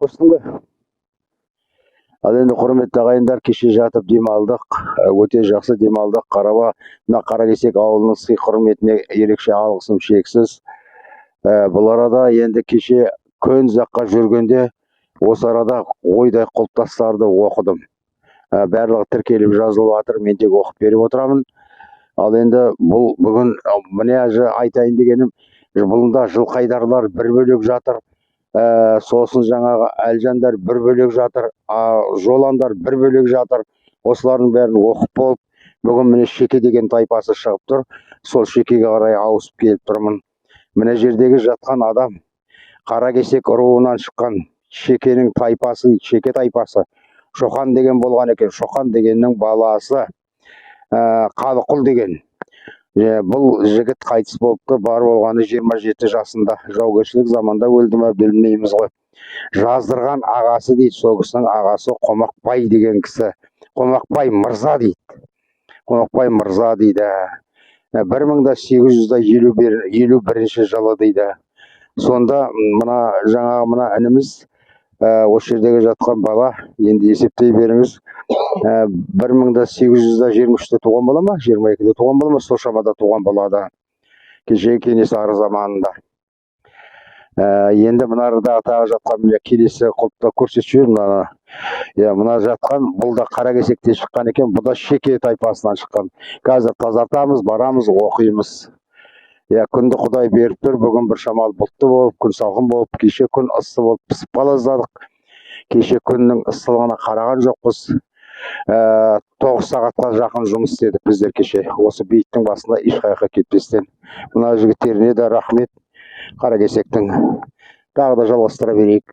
қостың ба? Ал енді құрметті ағайындар, кеше жатып демалдық, өте жақсы демалдық. Мына Қаракесек ауылының сый құрметіне ерекше алғысым шексіз. Бұл арада енді кеше көн жаққа жүргенде осы арада ойдай құлпытастарды оқыдым. Барлығы тіркеліп жазылып жатыр, мен тек оқып беріп отырамын. Ал енді бұл бүгін міне айтайын дегенім, бұлында жылқайдарлар бір бөлек жатыр. Сосын жаңағы әлжандар бір бөлек жатыр, жоландар бір бөлек жатыр. Осылардың бәрін оқып болып, бүгін міне Шеке деген тайпасы шығып тұр. Сол Шекеге қарай ауысып келіп тұрмын. Міне жердегі жатқан адам Қаракесек руынан шыққан Шекенің тайпасы, Шеке тайпасы. Шоқан деген болған екен. Шоқан дегеннің баласы Қалықұл деген. Бұл жігіт қайтыс болыпты, бар болғаны 27 жасында. Жаугершілік заманда өлді ме білмейміз ғой. Жаздырған ағасы дейді, сол кісінің ағасы Қомақбай деген кісі. Қомақбай мырза дейді. Қомақбай мырза дейді. 1851 жылы дейді. Сонда мына ініміз, осы жердегі жатқан бала, енді есептей беріңіз, 1823-те туған бола ма, 22-де туған бола ма, сол шамада туған болады. Кеше Кенесары заманында. Енді мынарда тағы жатқан келесі құлыпта көрсетіп жібермін. Мына жатқан, бұл да Қаракесектен шыққан екен, бұл да Шеке тайпасынан шыққан. Қазір тазартамыз, барамыз, оқимыз. Күнді Құдай беріп тұр, бүгін бір шамалы бұлтты болып, күн салқын болып, кеше күн ыссы болып пісіп қалаздадық. Кеше күннің ыстылығына қараған жоқпыз. 9 сағатқа жақын жұмыс істедік біздер кеше. Осы бейіттің басында ешқайыққа кетпестен. Мына жігіттеріне де рахмет, Қаракесектің. Тағы да жалғастыра берейік.